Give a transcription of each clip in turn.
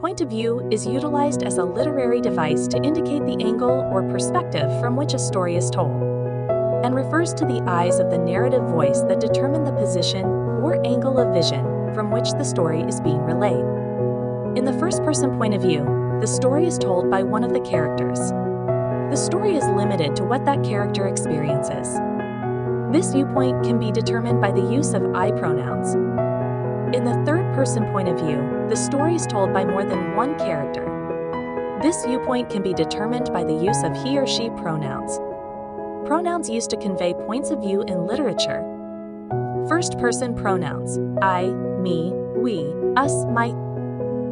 Point of view is utilized as a literary device to indicate the angle or perspective from which a story is told, and refers to the eyes of the narrative voice that determine the position or angle of vision from which the story is being relayed. In the first-person point of view, the story is told by one of the characters. The story is limited to what that character experiences. This viewpoint can be determined by the use of I pronouns. In the third-person point of view, the story is told by more than one character. This viewpoint can be determined by the use of he or she pronouns. Pronouns used to convey points of view in literature. First-person pronouns: I, me, we, us, my.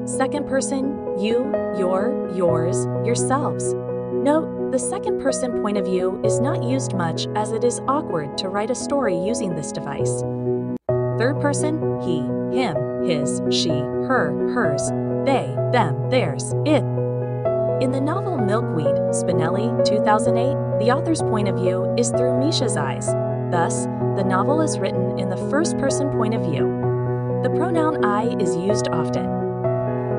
Second-person: you, your, yours, yourselves. Note, the second-person point of view is not used much as it is awkward to write a story using this device. Third-person: he, him, his, she, her, hers, they, them, theirs, it. In the novel Milkweed, Spinelli, 2008, the author's point of view is through Misha's eyes. Thus, the novel is written in the first-person point of view. The pronoun I is used often.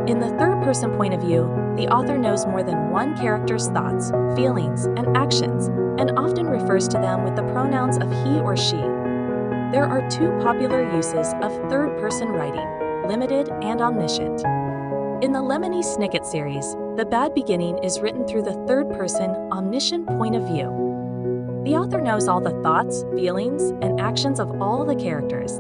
In the third-person point of view, the author knows more than one character's thoughts, feelings, and actions, and often refers to them with the pronouns of he or she. There are two popular uses of third-person writing, limited and omniscient. In the Lemony Snicket series, the bad beginning is written through the third-person, omniscient point of view. The author knows all the thoughts, feelings, and actions of all the characters,